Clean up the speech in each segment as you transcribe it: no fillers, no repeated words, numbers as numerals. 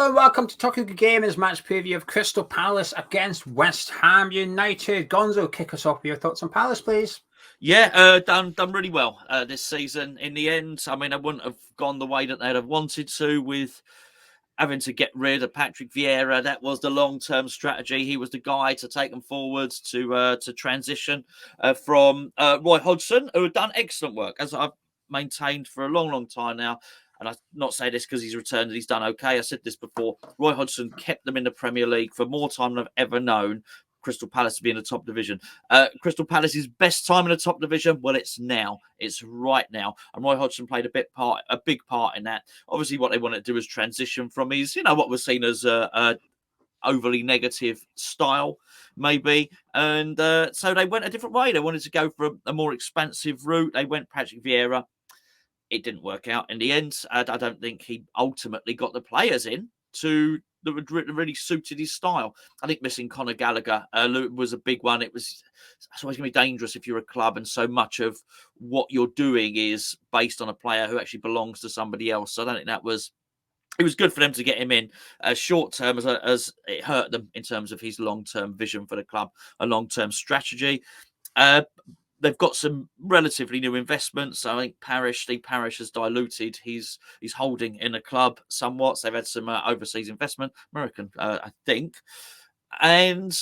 Hello and welcome to Talking Good Gamers match preview of Crystal Palace against West Ham United. Gonzo, kick us off with your thoughts on Palace, please. Yeah, done really well this season. In the end, I mean, I wouldn't have gone the way that they'd have wanted to with having to get rid of Patrick Vieira. That was the long-term strategy. He was the guy to take them forwards to transition from Roy Hodgson, who had done excellent work, as I've maintained for a long time now. And I not say this because he's returned and he's done okay. I said this before. Roy Hodgson kept them in the Premier League for more time than I've ever known Crystal Palace to be in the top division. Crystal Palace's best time in the top division, well, it's now. It's right now. And Roy Hodgson played a big part in that. Obviously, what they wanted to do is transition from his, what was seen as a overly negative style, maybe. And so they went a different way. They wanted to go for a more expansive route. They went Patrick Vieira. It didn't work out in the end. I don't think he ultimately got the players in that really suited his style. I think missing Conor Gallagher was a big one. It's always going to be dangerous if you're a club and so much of what you're doing is based on a player who actually belongs to somebody else. So I don't think it was good for them to get him in short term as it hurt them in terms of his long-term vision for the club, a long-term strategy. They've got some relatively new investments. I think Steve Parish has diluted his holding in the club somewhat. So they've had some overseas investment, American, I think. And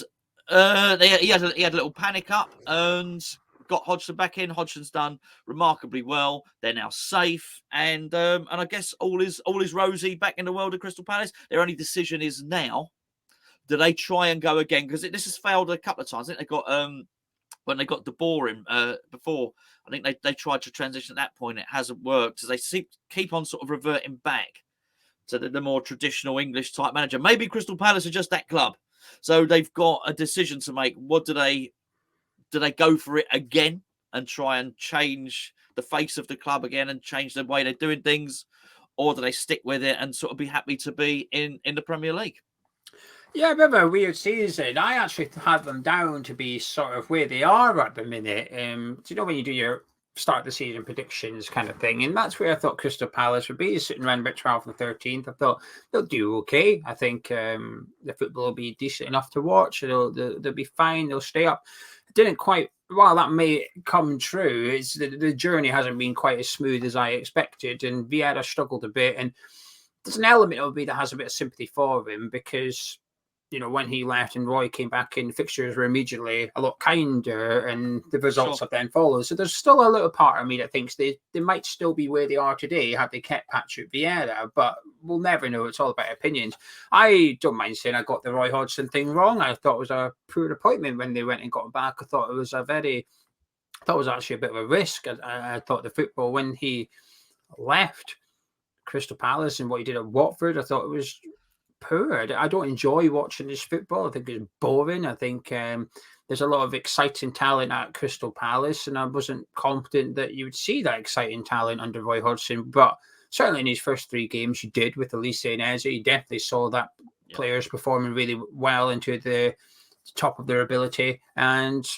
he had a little panic up and got Hodgson back in. Hodgson's done remarkably well. They're now safe, and I guess all is rosy back in the world of Crystal Palace. Their only decision is now: do they try and go again? Because this has failed a couple of times. I think they got when they got De Boer in before, I think they tried to transition at that point. It hasn't worked. So they keep on sort of reverting back to the more traditional English type manager. Maybe Crystal Palace are just that club. So they've got a decision to make. What do they go for it again and try and change the face of the club again and change the way they're doing things? Or do they stick with it and sort of be happy to be in the Premier League? Yeah, a bit of a weird season. I actually had them down to be sort of where they are at the minute. When you do your start the season predictions kind of thing, and that's where I thought Crystal Palace would be, sitting around about 12th and 13th. I thought they'll do okay. I think the football will be decent enough to watch. They'll be fine. They'll stay up. It didn't quite. While that may come true, it's the journey hasn't been quite as smooth as I expected, and Vieira struggled a bit. And there's an element of me that has a bit of sympathy for him because, when he left and Roy came back in, fixtures were immediately a lot kinder and the results have then followed. So there's still a little part of me that thinks they might still be where they are today had they kept Patrick Vieira, but we'll never know. It's all about opinions. I don't mind saying I got the Roy Hodgson thing wrong. I thought it was a poor appointment when they went and got him back. I thought it was actually a bit of a risk. I thought the football, when he left Crystal Palace and what he did at Watford, I thought it was poor. I don't enjoy watching this football. I think it's boring. I think there's a lot of exciting talent at Crystal Palace, and I wasn't confident that you would see that exciting talent under Roy Hodgson. But certainly in his first 3 games, you did with Elise and Eze. You definitely saw that players performing really well into the top of their ability, and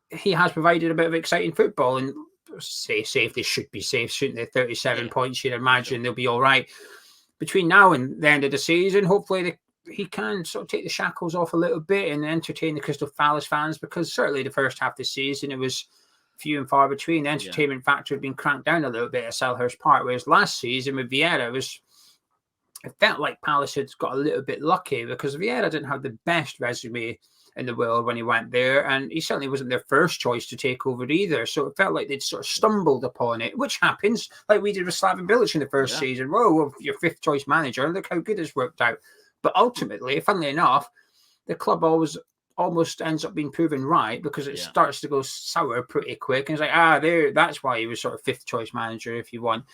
he has provided a bit of exciting football. And safe, they should be safe, shouldn't they? 37 points, you'd imagine they'll be all right. Between now and the end of the season, hopefully he can sort of take the shackles off a little bit and entertain the Crystal Palace fans, because certainly the first half of the season, it was few and far between. The entertainment factor had been cranked down a little bit at Selhurst Park, whereas last season with Vieira, it felt like Palace had got a little bit lucky because Vieira didn't have the best resume in the world when he went there, and he certainly wasn't their first choice to take over either. So it felt like they'd sort of stumbled upon it, which happens, like we did with Slaven Bilic in the first season. Whoa, your 5th choice manager, look how good it's worked out. But ultimately, funnily enough, the club almost ends up being proven right, because it starts to go sour pretty quick, and it's like, that's why he was sort of 5th choice manager, if you want.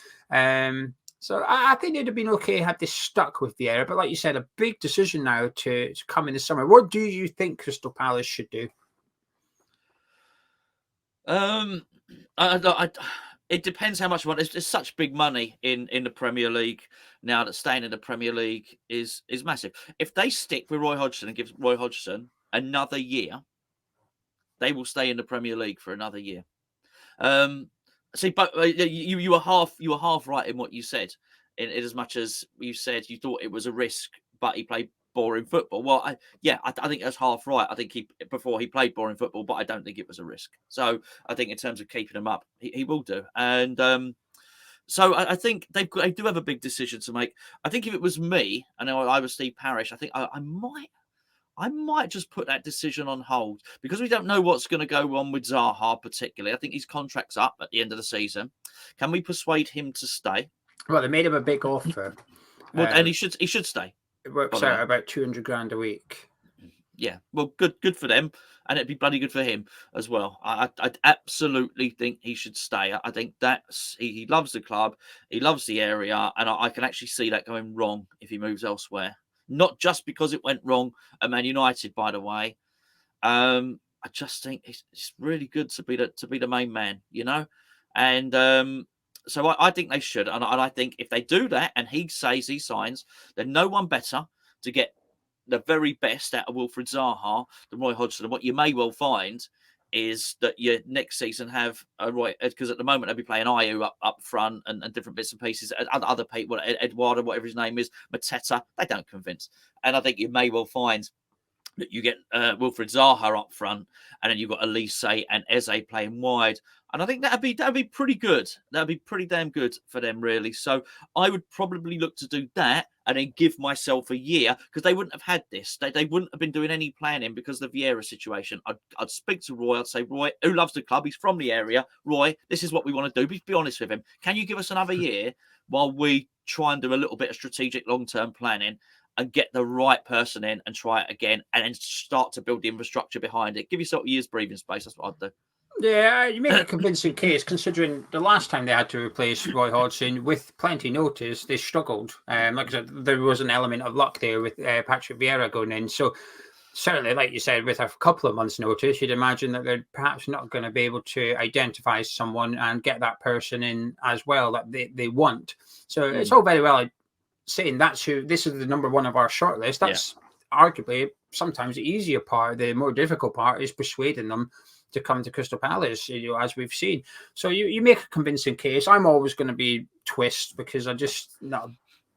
So I think they'd have been okay had they stuck with Vieira. But like you said, a big decision now to come in the summer. What do you think Crystal Palace should do? It depends how much you want. There's such big money in the Premier League now that staying in the Premier League is massive. If they stick with Roy Hodgson and give Roy Hodgson another year, they will stay in the Premier League for another year. See, but you were half right in what you said. in as much as you said you thought it was a risk, but he played boring football. Well, I think that's half right. I think before he played boring football, but I don't think it was a risk. So I think in terms of keeping him up, he will do. And so I think they do have a big decision to make. I think if it was me, I know I was Steve Parish, I think I might just put that decision on hold because we don't know what's going to go on with Zaha particularly. I think his contract's up at the end of the season. Can we persuade him to stay? Well, they made him a big offer. Well, and he should stay. It works out about 200 grand a week. Yeah, well, good for them, and it'd be bloody good for him as well. I absolutely think he should stay. I think he loves the club, he loves the area, and I can actually see that going wrong if he moves elsewhere. Not just because it went wrong at Man United, by the way. I just think it's really good to be the main man, and so I think they should, and I think if they do that and he says he signs, then no one better to get the very best out of Wilfried Zaha than Roy Hodgson. And what you may well find is that you next season have Roy, because at the moment they'll be playing CRYWHU up front and different bits and pieces. Other people, Eduardo, whatever his name is, Mateta, they don't convince. And I think you may well find that you get Wilfried Zaha up front, and then you've got Elise and Eze playing wide. And I think that'd be pretty good. That'd be pretty damn good for them, really. So I would probably look to do that and then give myself a year, because they wouldn't have had this. They wouldn't have been doing any planning because of the Vieira situation. I'd speak to Roy. I'd say, Roy, who loves the club, he's from the area. Roy, this is what we want to do. Be honest with him. Can you give us another year while we try and do a little bit of strategic long-term planning and get the right person in and try it again, and then start to build the infrastructure behind it? Give yourself a year's breathing space. That's what I'd do. Yeah, you make a convincing case, considering the last time they had to replace Roy Hodgson with plenty notice, they struggled. Like I said, there was an element of luck there with Patrick Vieira going in. So certainly, like you said, with a couple of months' notice, you'd imagine that they're perhaps not going to be able to identify someone and get that person in as well that they want. So it's all very well saying this is the number one of our shortlist. That's arguably sometimes the easier part. The more difficult part is persuading them to come to Crystal Palace, as we've seen. So you make a convincing case. I'm always going to be twist because I'm just not a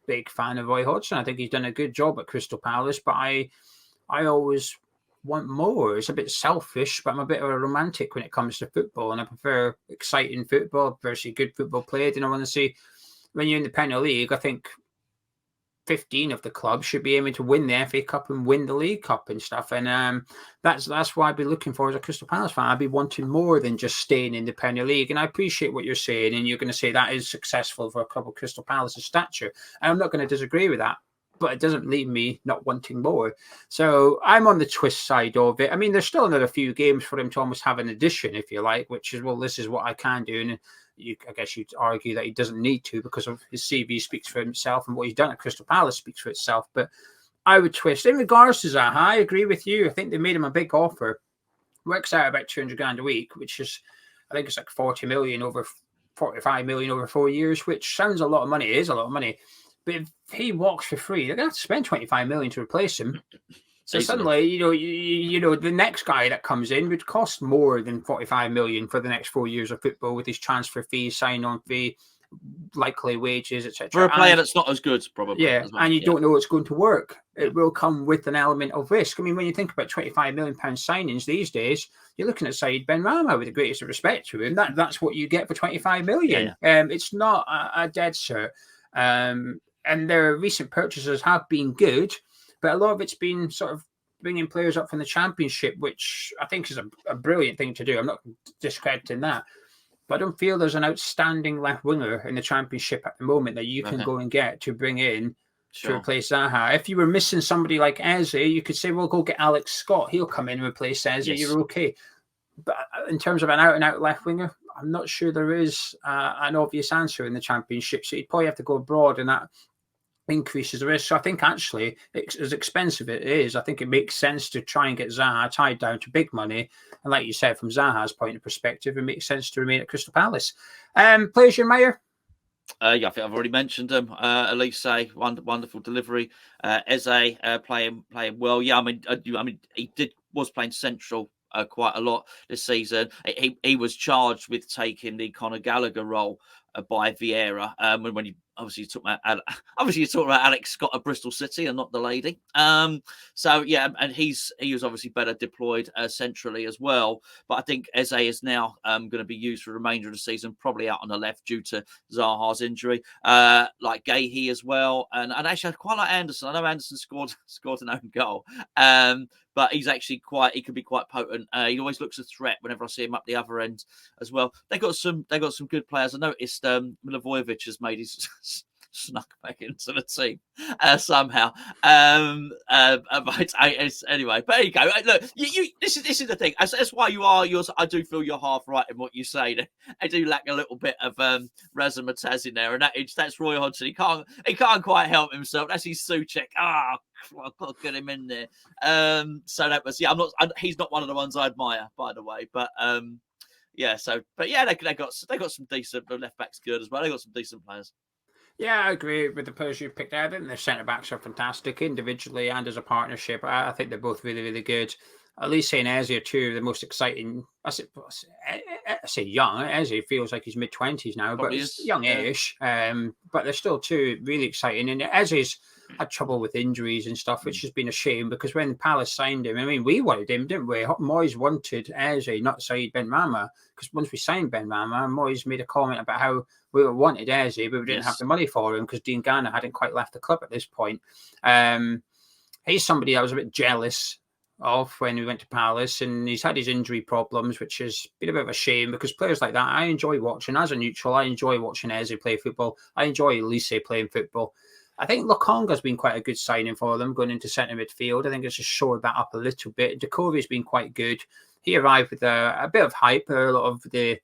big fan of Roy Hodgson. I think he's done a good job at Crystal Palace, but I always want more. It's a bit selfish, but I'm a bit of a romantic when it comes to football, and I prefer exciting football versus good football played. And I want to see, when you're in the Premier League, I think 15 of the clubs should be aiming to win the FA Cup and win the League Cup and stuff. And that's what I'd be looking for as a Crystal Palace fan. I'd be wanting more than just staying in the Premier League. And I appreciate what you're saying. And you're going to say that is successful for a club of Crystal Palace's stature. And I'm not going to disagree with that. But it doesn't leave me not wanting more. So I'm on the twist side of it. I mean, there's still another few games for him to almost have an addition, if you like, which is, well, this is what I can do. And I guess you'd argue that he doesn't need to, because of his CV speaks for himself and what he's done at Crystal Palace speaks for itself. But I would twist. In regards to Zaha, I agree with you. I think they made him a big offer. Works out about 200 grand a week, which is, I think it's like 40 million over 45 million over 4 years, which sounds a lot of money. It is a lot of money. But if he walks for free, they're going to have to spend 25 million to replace him. So suddenly, you know, the next guy that comes in would cost more than 45 million for the next 4 years of football, with his transfer fee, sign-on fee, likely wages, etc. For a player that's not as good, probably. Yeah, well. And you don't know it's going to work. It will come with an element of risk. I mean, when you think about 25 million pound signings these days, you're looking at Said Benrahma, with the greatest respect to him. That's what you get for 25 million. Yeah. It's not a dead cert. And their recent purchases have been good, but a lot of it's been sort of bringing players up from the Championship, which I think is a brilliant thing to do. I'm not discrediting that. But I don't feel there's an outstanding left winger in the Championship at the moment that you can go and get to bring in to replace Zaha. If you were missing somebody like Eze, you could say, well, go get Alex Scott. He'll come in and replace Eze. Yes. You're okay. But in terms of an out-and-out left winger, I'm not sure there is an obvious answer in the Championship. So you'd probably have to go abroad, and that increases the risk. So I think actually, as expensive it is, I think it makes sense to try and get Zaha tied down to big money. And like you said, from Zaha's point of perspective, it makes sense to remain at Crystal Palace. Players you admire? I think I've already mentioned them. Elise, wonderful delivery. Eze playing well. Yeah, I mean, he was playing central quite a lot this season. He was charged with taking the Conor Gallagher role by Vieira. When you obviously talk about Alex Scott of Bristol City and not the lady. So yeah, and he was obviously better deployed centrally as well. But I think Eze is now going to be used for the remainder of the season, probably out on the left due to Zaha's injury. Like Gahey as well, and actually I quite like Anderson. I know Anderson scored an own goal. But he's actually he can be quite potent. He always looks a threat whenever I see him up the other end as well. They got some good players. I noticed Milivojevic has made his snuck back into the team somehow. But anyway, but there you go. Look, this is the thing. That's why you are yours. I do feel you're half right in what you say. I do lack a little bit of razzmatazz in there, and that's Roy Hodgson. He can't quite help himself. That's his Souček. I've got to get him in there. So that was he's not one of the ones I admire, by the way. But yeah. So but yeah, they got some decent. The left back's good as well. They got some decent players. Yeah, I agree with the players you picked out. I think their centre backs are fantastic individually and as a partnership. I think they're both really, really good. Elise and Eze are two of the most exciting. I say young. Eze feels like he's mid-20s now, Probably but he's youngish. Yeah. But they're still two really exciting. And Eze's had trouble with injuries and stuff, which has been a shame because when Palace signed him, I mean, we wanted him, didn't we? Moyes wanted Eze, not Said Benrahma, because once we signed Benrahma, Moyes made a comment about how we wanted Eze, but we didn't have the money for him because Dean Garner hadn't quite left the club at this point. He's somebody I was a bit jealous of when we went to Palace, and he's had his injury problems, which has been a bit of a shame because players like that I enjoy watching. As a neutral, I enjoy watching Eze play football. I enjoy Elise playing football. I think Lokonga's been quite a good signing for them going into centre midfield. I think it's just shored that up a little bit. Dukovi's been quite good. He arrived with a bit of hype. A lot of the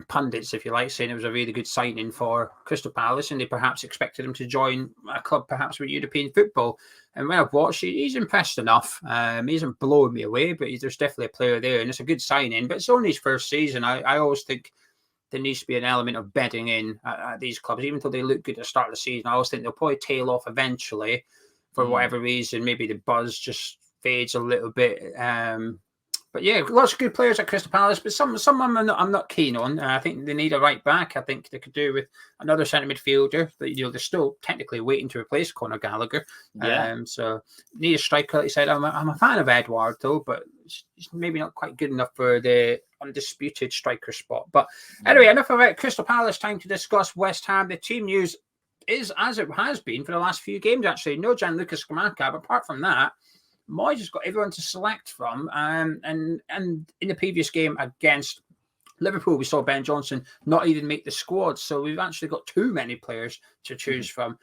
pundits, if you like, saying it was a really good signing for Crystal Palace, and they perhaps expected him to join a club perhaps with European football. And when I've watched, he's impressed enough. He isn't blowing me away, but there's definitely a player there, and it's a good signing. But it's only his first season. I always think there needs to be an element of bedding in at these clubs, even though they look good at the start of the season. I always think they'll probably tail off eventually for whatever reason. Maybe the buzz just fades a little bit. But yeah, lots of good players at Crystal Palace, but some I'm not keen on. I think they need a right back. I think they could do with another centre midfielder. But they're still technically waiting to replace Conor Gallagher. Yeah. So need a striker. Like you said, I'm a fan of Edouard though, but he's maybe not quite good enough for the undisputed striker spot. But anyway, enough about Crystal Palace. Time to discuss West Ham. The team news is as it has been for the last few games. Actually, no Gianluca Scamacca, but apart from that, Moyes has got everyone to select from. And in the previous game against Liverpool, we saw Ben Johnson not even make the squad. So we've actually got too many players to choose from.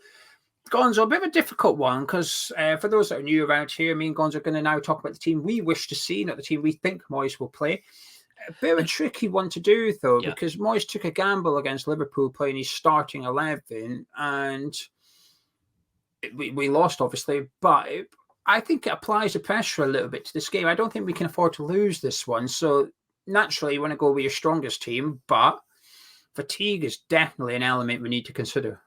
Gonzo, a bit of a difficult one because for those that are new around here, me and Gonzo are going to now talk about the team we wish to see, not the team we think Moyes will play. A bit of a tricky one to do, though, because Moyes took a gamble against Liverpool playing his starting 11, and we lost, obviously, but I think it applies the pressure a little bit to this game. I don't think we can afford to lose this one. So naturally, you want to go with your strongest team, but fatigue is definitely an element we need to consider.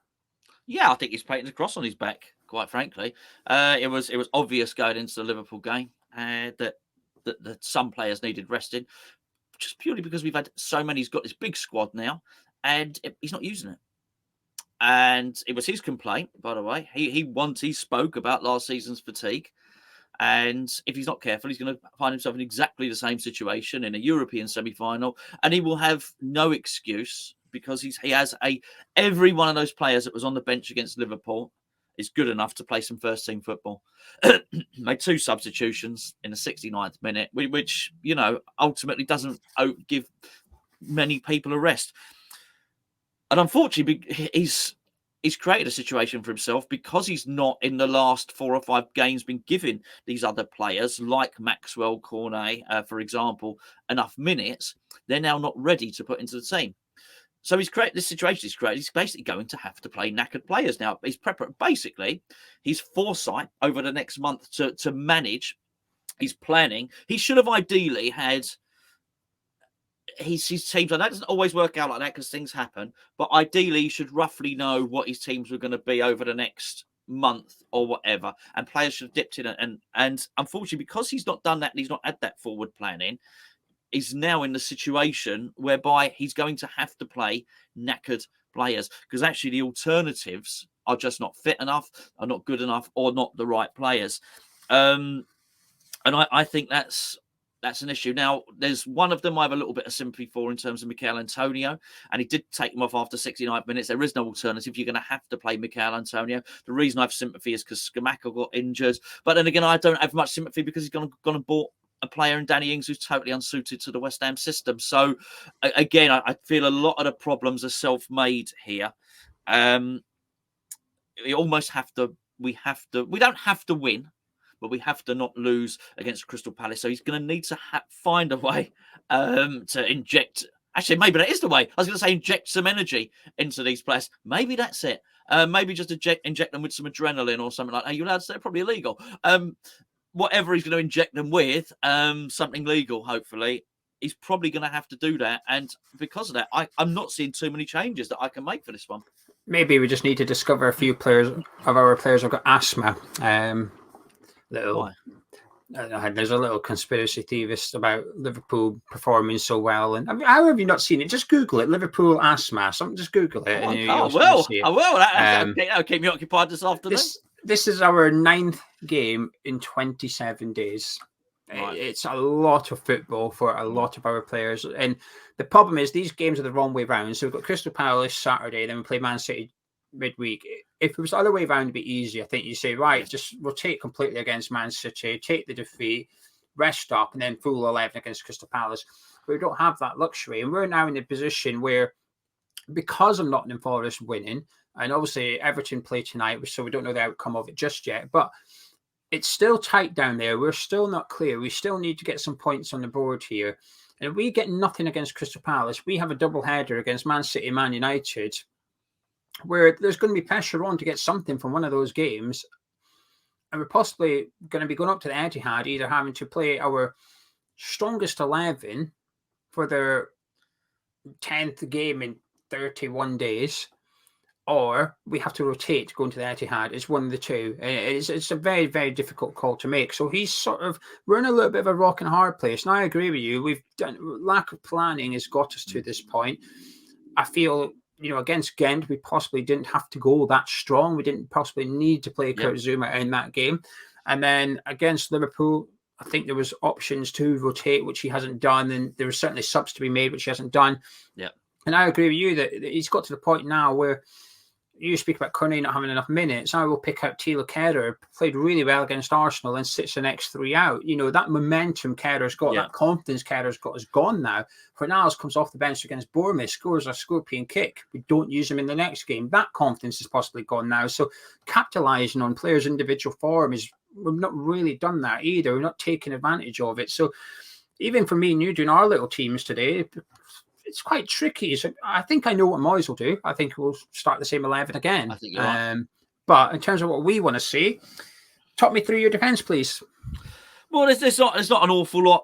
Yeah, I think he's painting the cross on his back, quite frankly. It was obvious going into the Liverpool game that some players needed resting, just purely because we've had so many. He's got this big squad now, and he's not using it. And it was his complaint, by the way. He spoke about last season's fatigue. And if he's not careful, he's going to find himself in exactly the same situation in a European semi-final. And he will have no excuse because he has every one of those players that was on the bench against Liverpool is good enough to play some first-team football. Made 2 substitutions in the 69th minute, which, ultimately doesn't give many people a rest. And unfortunately, he's created a situation for himself because he's not in the last 4 or 5 games been given these other players like Maxwell, Cornet, for example, enough minutes. They're now not ready to put into the team. So he's created this situation. He's basically going to have to play knackered players now. Basically, his foresight over the next month to manage his planning. He should have ideally had his teams, and that doesn't always work out like that because things happen, but ideally he should roughly know what his teams were going to be over the next month or whatever, and players should have dipped in and unfortunately, because he's not done that and he's not had that forward planning, is now in the situation whereby he's going to have to play knackered players, because actually the alternatives are just not fit enough, are not good enough, or not the right players. And I think that's an issue. Now, there's one of them I have a little bit of sympathy for in terms of Michail Antonio, and he did take him off after 69 minutes. There is no alternative. You're going to have to play Michail Antonio. The reason I have sympathy is because Scamacca got injured. But then again, I don't have much sympathy because he's gone and bought a player in Danny Ings who's totally unsuited to the West Ham system. So, again, I feel a lot of the problems are self-made here. We almost have to. We don't have to win, but we have to not lose against Crystal Palace. So he's going to need to find a way to inject. Actually, maybe that is the way. I was going to say inject some energy into these players. Maybe that's it. Maybe just inject them with some adrenaline or something like that. You're allowed to say probably illegal. Whatever he's going to inject them with, something legal, hopefully. He's probably going to have to do that. And because of that, I'm not seeing too many changes that I can make for this one. Maybe we just need to discover a few players of our players have got asthma. There's a little conspiracy theorist about Liverpool performing so well, and I mean, how have you not seen it? Just Google it, Liverpool asthma. Something, just Google it. I will. That'll keep me occupied this afternoon. This is our 9th game in 27 days. Right. It's a lot of football for a lot of our players, and the problem is these games are the wrong way round. So we've got Crystal Palace Saturday, then we play Man City midweek. If it was the other way around, it'd be easy. I think you say, right, just rotate completely against Man City, take the defeat, rest up, and then full 11 against Crystal Palace. But we don't have that luxury, and we're now in a position where, because of Nottingham Forest winning, and obviously Everton play tonight, so we don't know the outcome of it just yet, but it's still tight down there. We're still not clear. We still need to get some points on the board here. And if we get nothing against Crystal Palace, we have a double header against Man City, Man United, where there's going to be pressure on to get something from one of those games. And we're possibly going to be going up to the Etihad, either having to play our strongest 11 for their 10th game in 31 days, or we have to rotate going to the Etihad. It's one of the two. It's a very, very difficult call to make. So we're in a little bit of a rock and hard place. And I agree with you. Lack of planning has got us to this point. I feel, against Ghent, we possibly didn't have to go that strong. We didn't possibly need to play Kurt Zuma in that game. And then against Liverpool, I think there was options to rotate, which he hasn't done. And there were certainly subs to be made, which he hasn't done. Yeah. And I agree with you that he's got to the point now where you speak about Kearney not having enough minutes. I will pick out Tilo Kehrer, played really well against Arsenal and sits the next 3 out. That momentum Kehler's got, that confidence Kehler's got is gone now. Fornals comes off the bench against Bournemouth, scores a scorpion kick. We don't use him in the next game. That confidence is possibly gone now. So capitalising on players' individual form we've not really done that either. We're not taking advantage of it. So even for me and you doing our little teams today, it's quite tricky. So I think I know what Moyes will do. I think we'll start the same 11 again. I think you're right. But in terms of what we want to see, talk me through your defence, please. Well, there's not an awful lot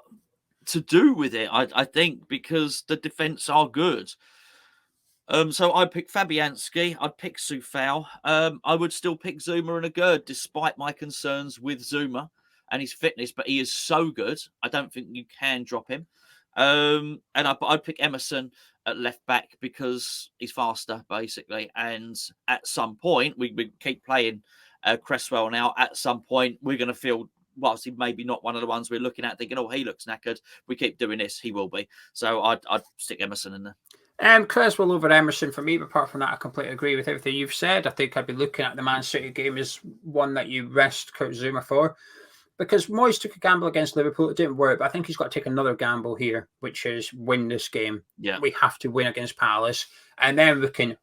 to do with it, I think, because the defence are good. So I'd pick Fabianski. I'd pick Soufal. I would still pick Zuma and Agurd, despite my concerns with Zuma and his fitness. But he is so good, I don't think you can drop him. And I'd pick Emerson at left back because he's faster, basically. And at some point, we keep playing Cresswell now. At some point, we're going to feel, whilst he maybe not one of the ones we're looking at, thinking, oh, he looks knackered. We keep doing this, he will be. So I'd stick Emerson in there. Cresswell over Emerson for me, but apart from that, I completely agree with everything you've said. I think I'd be looking at the Man City game as one that you rest Kurt Zuma for. Because Moyes took a gamble against Liverpool. It didn't work, but I think he's got to take another gamble here, which is win this game. Yeah. We have to win against Palace. And then we can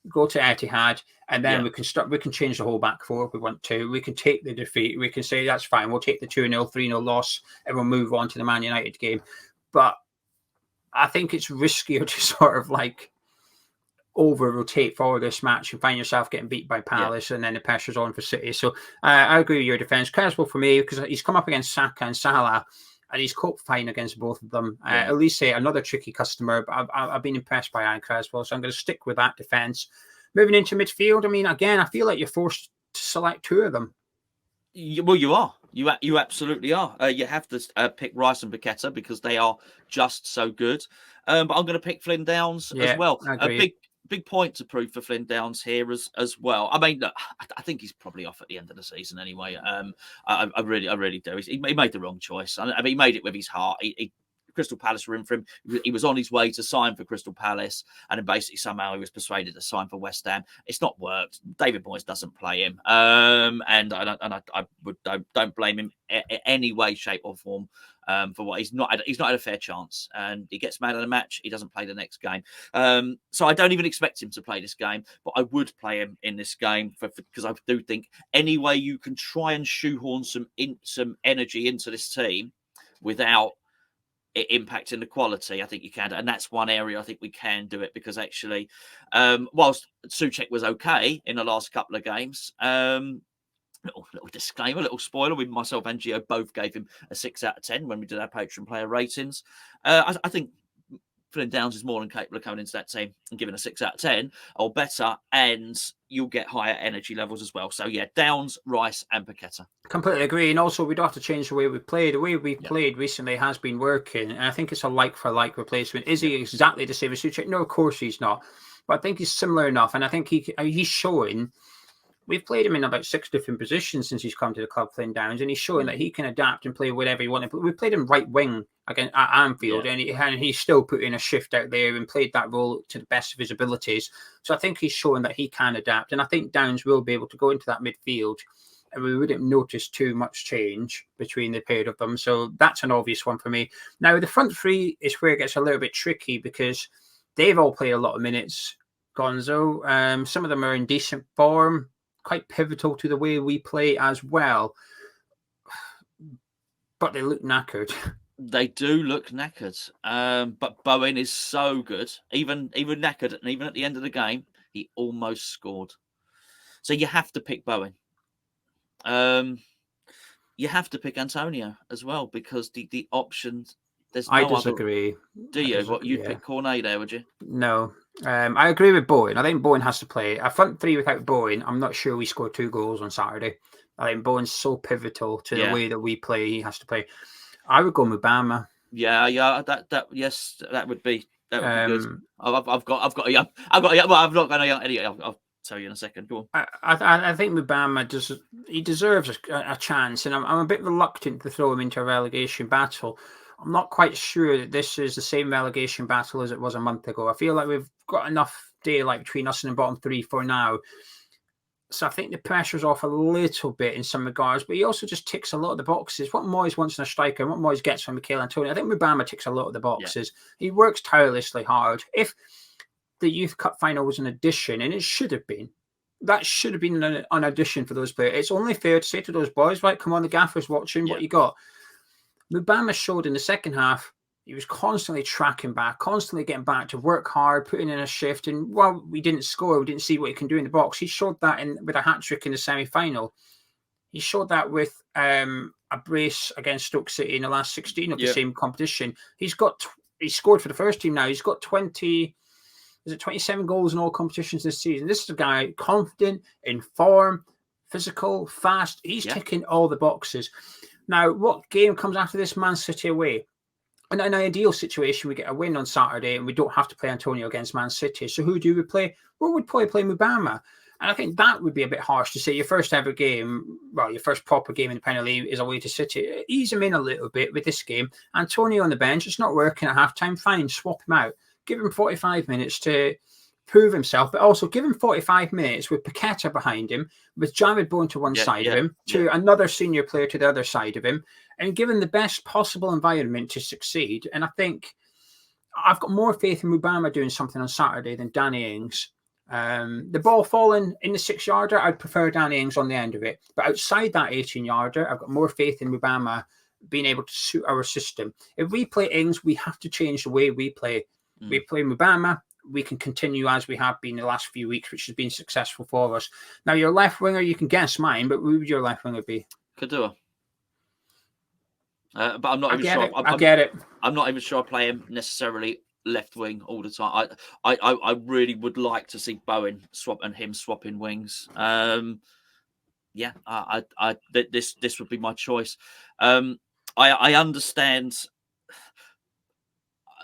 go to Etihad, and then we can change the whole back four if we want to. We can take the defeat. We can say, that's fine. We'll take the 2-0, 3-0 loss, and we'll move on to the Man United game. But I think it's riskier to sort of over-rotate for this match and find yourself getting beat by Palace, and then the pressure's on for City. So I agree with your defence. Cresswell for me, because he's come up against Saka and Salah, and he's coped fine against both of them. Elise, another tricky customer, but I've been impressed by Aaron Cresswell, so I'm going to stick with that defence. Moving into midfield, I mean, again, I feel like you're forced to select two of them. Well, you are. You absolutely are. You have to pick Rice and Paqueta because they are just so good. But I'm going to pick Flynn Downs as well. I A agree. big point to prove for Flynn Downs here as well. I mean, look, I think he's probably off at the end of the season anyway. I really do. He made the wrong choice. I mean, he made it with his heart. Crystal Palace were in for him. He was on his way to sign for Crystal Palace, and then basically somehow he was persuaded to sign for West Ham. It's not worked. David Moyes doesn't play him, and don't blame him in any way, shape, or form for what he's not had a fair chance, and he gets mad at a match. He doesn't play the next game, so I don't even expect him to play this game, but I would play him in this game because I do think any way you can try and shoehorn some energy into this team without it impacting the quality, I think you can, and that's one area I think we can do it because actually, whilst Souček was okay in the last couple of games, little disclaimer, little spoiler, we myself and Geo both gave him a 6 out of 10 when we did our Patreon player ratings. I think Flynn Downs is more than capable of coming into that team and giving a 6 out of 10 or better, and you'll get higher energy levels as well. So yeah, Downs, Rice, and Paqueta. Completely agree. And also, we don't have to change the way we play. The way we played recently has been working. And I think it's a like-for-like replacement. Is he exactly the same as Souček? No, of course he's not. But I think he's similar enough. And I think he's showing... We've played him in about 6 different positions since he's come to the club, Flynn Downs, and he's showing that he can adapt and play whatever he wants. We played him right wing again at Anfield, and he's still put in a shift out there and played that role to the best of his abilities. So I think he's showing that he can adapt, and I think Downs will be able to go into that midfield, and we wouldn't notice too much change between the pair of them. So that's an obvious one for me. Now, the front three is where it gets a little bit tricky because they've all played a lot of minutes, Gonzo. Some of them are in decent form, quite pivotal to the way we play as well, but they look knackered. They do look knackered, but Bowen is so good, even knackered, and even at the end of the game, he almost scored. So you have to pick Bowen. You have to pick Antonio as well because the options. There's no I disagree. Do you? What you'd pick Cornet there? Would you? No, I agree with Bowen. I think Bowen has to play a front three without Bowen. I'm not sure we scored 2 goals on Saturday. I think Bowen's so pivotal to the way that we play. He has to play. I would go Mubama. Yeah. Yes, that would be good. I've got a young. Well, I've not got a young. Anyway, I'll tell you in a second. Go on. I think Mubama deserves a chance, and I'm a bit reluctant to throw him into a relegation battle. I'm not quite sure that this is the same relegation battle as it was a month ago. I feel like we've got enough daylight between us and the bottom 3 for now. So I think the pressure's off a little bit in some regards, but he also just ticks a lot of the boxes. What Moyes wants in a striker, and what Moyes gets from Michail Antonio, I think Mubama ticks a lot of the boxes. Yeah. He works tirelessly hard. If the Youth Cup final was an addition, and it should have been, that should have been an addition for those players. It's only fair to say to those boys, right, come on, the gaffer's watching what you got. Mubama showed in the second half, he was constantly tracking back, constantly getting back to work hard, putting in a shift. And while we didn't score, we didn't see what he can do in the box. He showed that with a hat-trick in the semi-final. He showed that with a brace against Stoke City in the last 16 of the same competition. He scored for the first team now. He's got 27 goals in all competitions this season. This is a guy confident, in form, physical, fast. He's ticking all the boxes. Now, what game comes after this? Man City away. In an ideal situation, we get a win on Saturday and we don't have to play Antonio against Man City. So who do we play? Well, we'd probably play Mubama. And I think that would be a bit harsh to say your first ever game, well, your first proper game in the Premier League is away to City. Ease him in a little bit with this game. Antonio on the bench, it's not working at halftime. Fine, swap him out. Give him 45 minutes to prove himself, but also give him 45 minutes with Paqueta behind him, with Jared Bowen to one side of him, to another senior player to the other side of him, and give him the best possible environment to succeed. And I think I've got more faith in Mubama doing something on Saturday than Danny Ings. The ball falling in the 6-yarder, I'd prefer Danny Ings on the end of it. But outside that 18-yarder, I've got more faith in Mubama being able to suit our system. If we play Ings, we have to change the way we play. We play Mubama, we can continue as we have been the last few weeks, which has been successful for us. Now, your left winger, you can guess mine, but who would your left winger be? Kadua. But I'm not even sure. I get it. I'm not even sure I play him necessarily left wing all the time. I really would like to see Bowen swapping wings. Yeah, this would be my choice. I understand.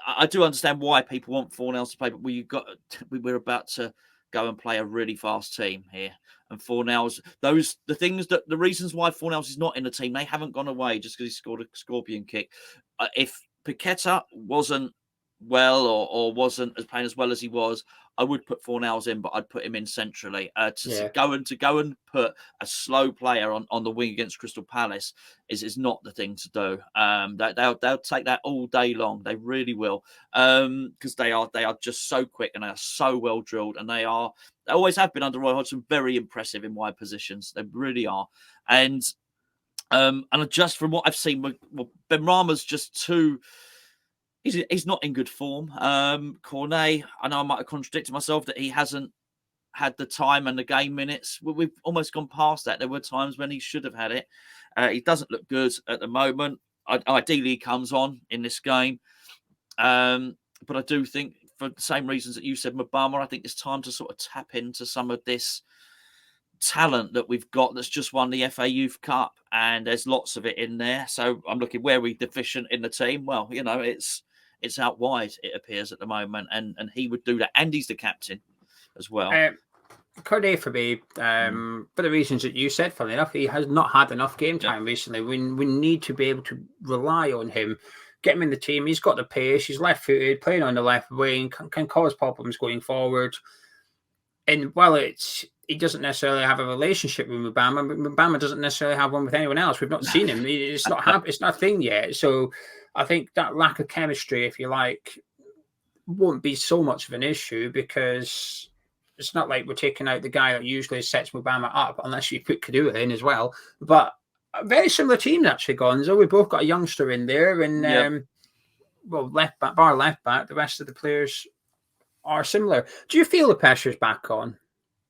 I do understand why people want Fornals to play, but we're about to go and play a really fast team here. And Fornals, the reasons why Fornals is not in the team, they haven't gone away just because he scored a scorpion kick. If Paqueta wasn't well or wasn't as playing as well as he was, I would put Fornals in, but I'd put him in centrally. To go and put a slow player on the wing against Crystal Palace is not the thing to do. They'll take that all day long. They really will, because they are just so quick and they are so well drilled, and they always have been under Roy Hodgson, very impressive in wide positions. They really are, and just from what I've seen, Benrahma's just too. He's not in good form. Cornet, I know I might have contradicted myself that he hasn't had the time and the game minutes. We've almost gone past that. There were times when he should have had it. He doesn't look good at the moment. Ideally, he comes on in this game. But I do think, for the same reasons that you said, Mubama, I think it's time to sort of tap into some of this talent that we've got that's just won the FA Youth Cup, and there's lots of it in there. So I'm looking, where are we deficient in the team? Well, it's out wide, it appears, at the moment, and he would do that, and he's the captain as well. Corday for me, for the reasons that you said. Funny enough, he has not had enough game time recently. We need to be able to rely on him, get him in the team. He's got the pace. He's left-footed, playing on the left wing, can cause problems going forward. And while he doesn't necessarily have a relationship with Mubama, but Mubama doesn't necessarily have one with anyone else. We've not seen him. It's not it's not a thing yet. So I think that lack of chemistry, if you like, won't be so much of an issue, because it's not like we're taking out the guy that usually sets Mubama up, unless you put Kadua in as well. But a very similar team, actually, Gonzo. We've both got a youngster in there, and left back, the rest of the players are similar. Do you feel the pressure's back on?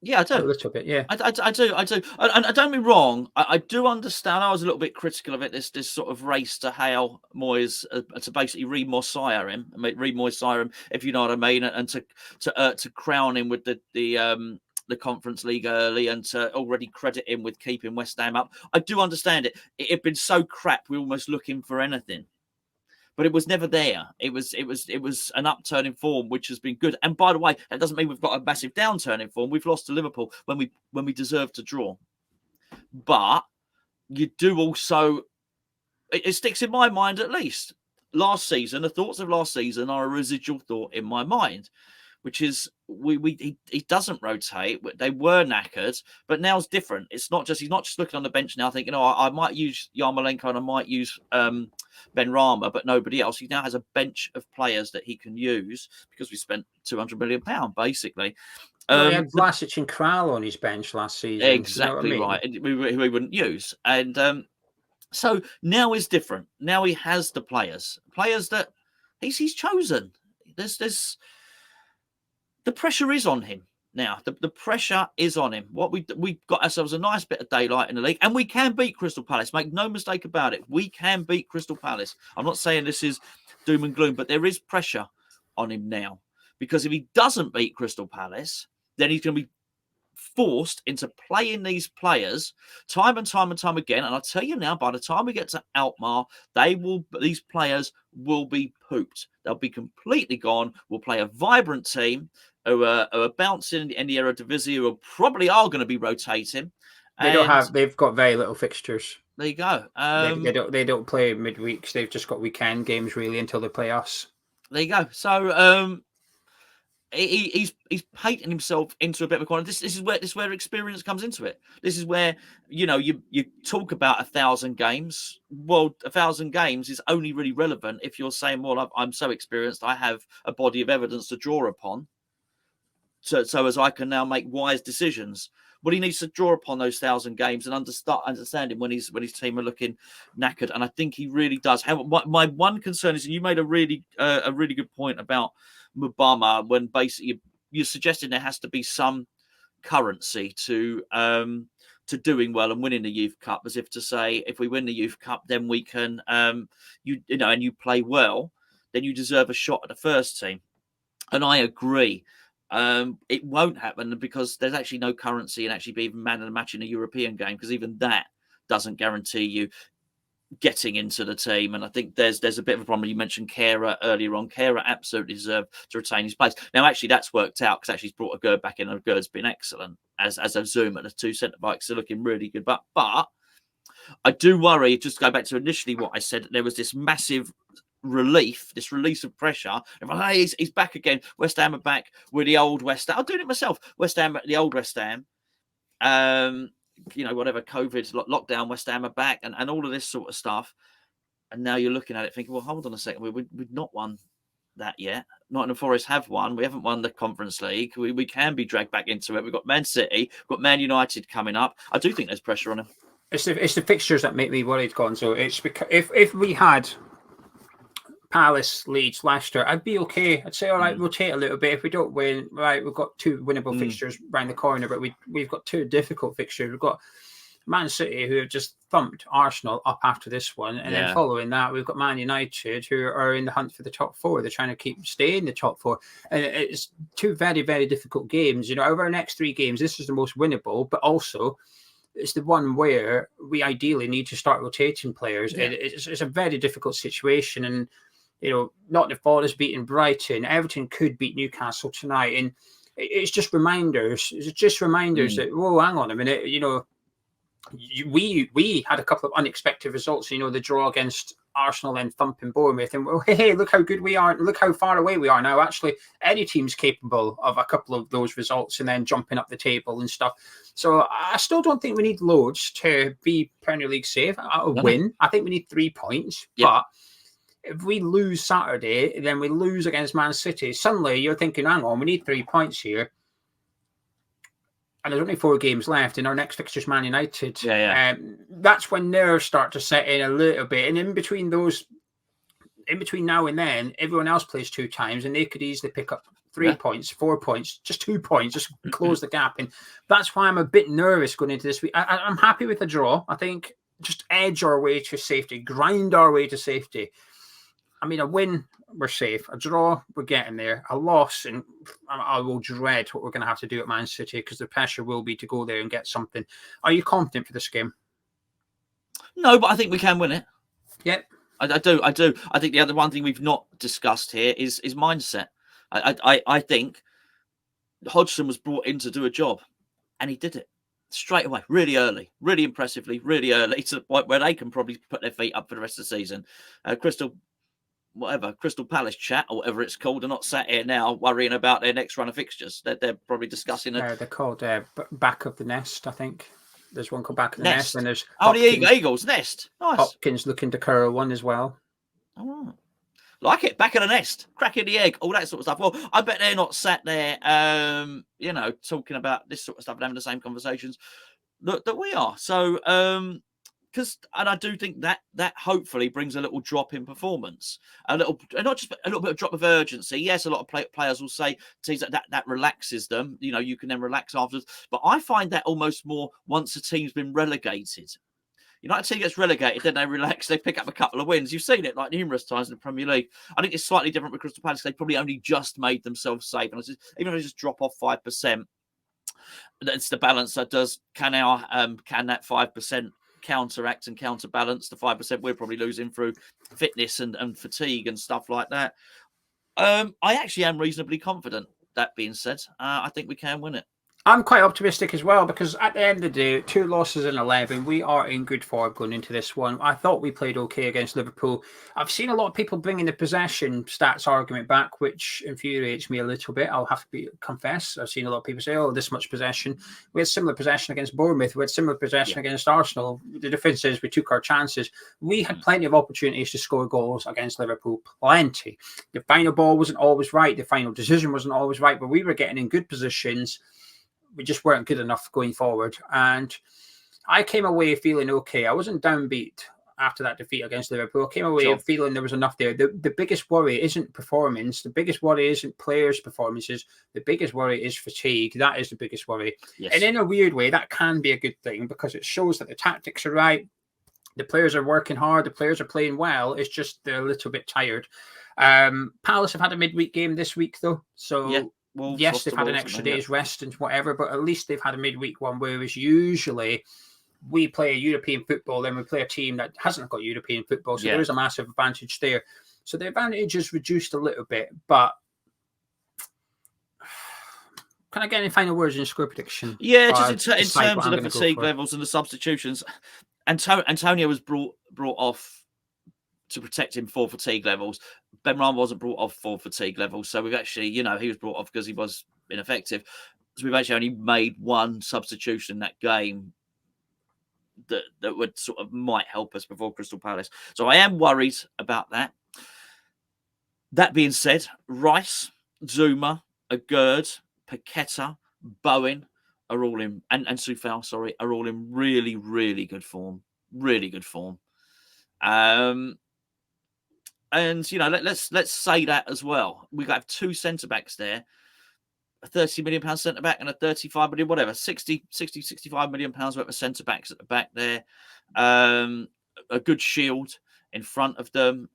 Yeah, I do. A little bit, yeah. I do. And don't get me wrong, I do understand. I was a little bit critical of it, this sort of race to hail Moyes, to basically re-Moyes him, if you know what I mean, and to crown him with the Conference League early, and to already credit him with keeping West Ham up. I do understand it. It had been so crap, we're almost looking for anything. But it was never there. It was an upturn in form, which has been good. And by the way, that doesn't mean we've got a massive downturn in form. We've lost to Liverpool when we deserved to draw. But you do also, it sticks in my mind at least. Last season, the thoughts of last season are a residual thought in my mind, which is he doesn't rotate. They were knackered, but now it's different. He's not just looking on the bench now thinking, I might use Yarmolenko and I might use Benrahma, but nobody else. He now has a bench of players that he can use, because we spent £200 million basically. He had Vlasic and Kral on his bench last season. Exactly, you know what I mean? Right. We wouldn't use, and so now is different. Now he has the players that he's chosen. There's the pressure is on him now. The pressure is on him. What we got ourselves a nice bit of daylight in the league, and we can beat Crystal Palace. Make no mistake about it. We can beat Crystal Palace. I'm not saying this is doom and gloom, but there is pressure on him now, because if he doesn't beat Crystal Palace, then he's going to be forced into playing these players time and time again. And I'll tell you now, by the time we get to Alkmaar, these players will be pooped. They'll be completely gone. We'll play a vibrant team who are bouncing in the Eredivisie, who probably are going to be rotating. They've got very little fixtures. There you go. They don't play midweeks. They've just got weekend games really until they play us. There you go. So he's painting himself into a bit of a corner. This is where experience comes into it. This is where you talk about 1,000 games. Well, 1,000 games is only really relevant if you're saying, well, I'm so experienced, I have a body of evidence to draw upon, so as I can now make wise decisions. Well, he needs to draw upon those 1,000 games and understanding when his team are looking knackered, and I think he really does. My one concern is, and you made a really good point about Mubama, when basically you're suggesting there has to be some currency to doing well and winning the Youth Cup, as if to say, if we win the Youth Cup, then we can, and you play well, then you deserve a shot at the first team. And I agree. It won't happen because there's actually no currency in actually being man of the match in a European game, because even that doesn't guarantee you getting into the team. And I think there's a bit of a problem. You mentioned Kehrer earlier on. Kehrer absolutely deserved to retain his place. Now, actually, that's worked out because actually he's brought a Gerd back in, and Gerd's been excellent as a Zoom, and the two centre backs are looking really good. But I do worry, just to go back to initially what I said, there was this massive relief, this release of pressure. Hey, he's back again. West Ham are back. We're the old West Ham. I'm doing it myself. West Ham, the old West Ham. Whatever, COVID, lockdown, West Ham are back, and all of this sort of stuff. And now you're looking at it thinking, well, hold on a second. We've not won that yet. Nottingham Forest have won. We haven't won the Conference League. We can be dragged back into it. We've got Man City. We've got Man United coming up. I do think there's pressure on them. It's the fixtures that make me worried, Gonzo. It's because if we had Palace, Leeds, Leicester, I'd be okay. I'd say, all right, rotate a little bit. If we don't win, right, we've got two winnable fixtures around the corner, but we've got two difficult fixtures. We've got Man City, who have just thumped Arsenal up after this one, and then following that, we've got Man United, who are in the hunt for the top four. They're trying to stay in the top four, and it's two very, very difficult games. Over our next three games, this is the most winnable, but also it's the one where we ideally need to start rotating players. Yeah. It's a very difficult situation, and Nottingham Forest beating Brighton, Everton could beat Newcastle tonight, and it's just reminders. It's just reminders that, whoa, hang on a minute, we had a couple of unexpected results. The draw against Arsenal and thumping Bournemouth, and hey, look how good we are, look how far away we are now. Actually, any team's capable of a couple of those results and then jumping up the table and stuff. So I still don't think we need loads to be Premier League safe. A win, I think we need 3 points, but if we lose Saturday, then we lose against Man City. Suddenly, you're thinking, hang on, we need 3 points here. And there's only 4 games left, and our next fixture's Man United. That's when nerves start to set in a little bit. And in between now and then, everyone else plays 2 times, and they could easily pick up 3 points, 4 points, just 2 points, just close the gap. And that's why I'm a bit nervous going into this week. I'm happy with the draw. I think just edge our way to safety, grind our way to safety. I mean, a win, we're safe. A draw, we're getting there. A loss, and I will dread what we're going to have to do at Man City, because the pressure will be to go there and get something. Are you confident for this game? No, but I think we can win it. Yep. I do. I think the other one thing we've not discussed here is mindset. I think Hodgson was brought in to do a job, and he did it straight away, really early, really impressively, really early, to the point where they can probably put their feet up for the rest of the season. Crystal Palace chat, or whatever it's called, are not sat here now worrying about their next run of fixtures. They're probably discussing it. They're called Back of the Nest, I think. There's one called Back of the Nest, and there's the Eagles Nest. Nice. Hopkins looking to curl one as well. Oh, like it. Back of the Nest, cracking the egg, all that sort of stuff. Well, I bet they're not sat there, talking about this sort of stuff and having the same conversations that we are. So, and I do think that hopefully brings a little drop in performance, not just a little bit of drop of urgency. Yes, a lot of players will say teams that relaxes them. You can then relax afterwards. But I find that almost more once a team's been relegated. A team gets relegated, then they relax, they pick up a couple of wins. You've seen it like numerous times in the Premier League. I think it's slightly different with Crystal Palace. They probably only just made themselves safe, and even if they just drop off 5%, that's the balance that does. Can that 5% counteract and counterbalance the 5% we're probably losing through fitness and fatigue and stuff like that? I actually am reasonably confident. That being said, I think we can win it. I'm quite optimistic as well, because at the end of the day, 2 losses in 11, we are in good form going into this one. I thought we played okay against Liverpool. I've seen a lot of people bringing the possession stats argument back, which infuriates me a little bit. I'll have to confess. I've seen a lot of people say, oh, this much possession. We had similar possession against Bournemouth. We had similar possession against Arsenal. The difference is we took our chances. We had plenty of opportunities to score goals against Liverpool. Plenty. The final ball wasn't always right. The final decision wasn't always right, but we were getting in good positions. We just weren't good enough going forward. And I came away feeling okay. I wasn't downbeat after that defeat against Liverpool. I came away feeling there was enough there. The biggest worry isn't performance. The biggest worry isn't players' performances. The biggest worry is fatigue. That is the biggest worry. Yes. And in a weird way, that can be a good thing, because it shows that the tactics are right. The players are working hard. The players are playing well. It's just they're a little bit tired. Palace have had a midweek game this week, though. So Wolves. Yes, lost they've to had an Wolves, extra haven't they? day's rest and whatever, but at least they've had a midweek one, whereas usually we play a European football, then we play a team that hasn't got European football, so there is a massive advantage there. So the advantage is reduced a little bit, but can I get any final words in your score prediction? Yeah, just in terms of the fatigue fatigue levels and the substitutions, Antonio was brought off to protect him for fatigue levels. Ben Ryan wasn't brought off for fatigue levels, so we've actually, he was brought off because he was ineffective. So we've actually only made one substitution in that game that would sort of might help us before Crystal Palace. So I am worried about that. That being said, Rice, Zuma, Agurd, Paqueta, Bowen are all in, and Soufal, sorry, are all in really, really good form. Really good form. And let's say that as well. We have two centre backs there, a £30 million centre back and a 35 million, whatever, 65 million pounds worth of centre backs at the back there. A good shield in front of them.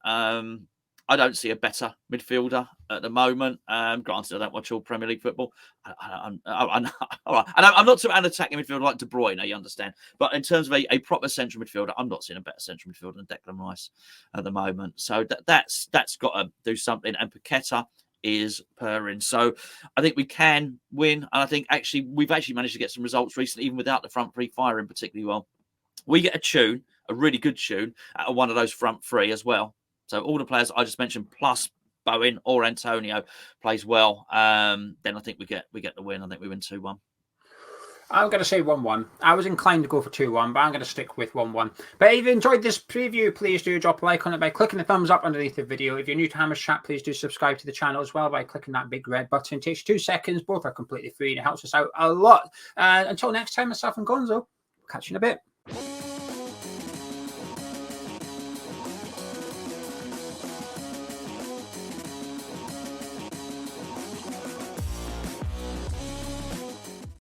I don't see a better midfielder at the moment. Granted, I don't watch all Premier League football. I'm not so an attacking midfielder like De Bruyne, you understand. But in terms of a proper central midfielder, I'm not seeing a better central midfielder than Declan Rice at the moment. So that's got to do something. And Paqueta is purring. So I think we can win. And I think we've managed to get some results recently, even without the front three firing particularly well. We get a really good tune, out of one of those front three as well. So all the players I just mentioned, plus Bowen or Antonio, plays well. Then I think we get the win. I think we win 2-1. I'm going to say 1-1. I was inclined to go for 2-1, but I'm going to stick with 1-1. But if you enjoyed this preview, please do drop a like on it by clicking the thumbs up underneath the video. If you're new to Hammer's Chat, please do subscribe to the channel as well by clicking that big red button. It takes 2 seconds. Both are completely free and it helps us out a lot. Until next time, myself and Gonzo, catch you in a bit.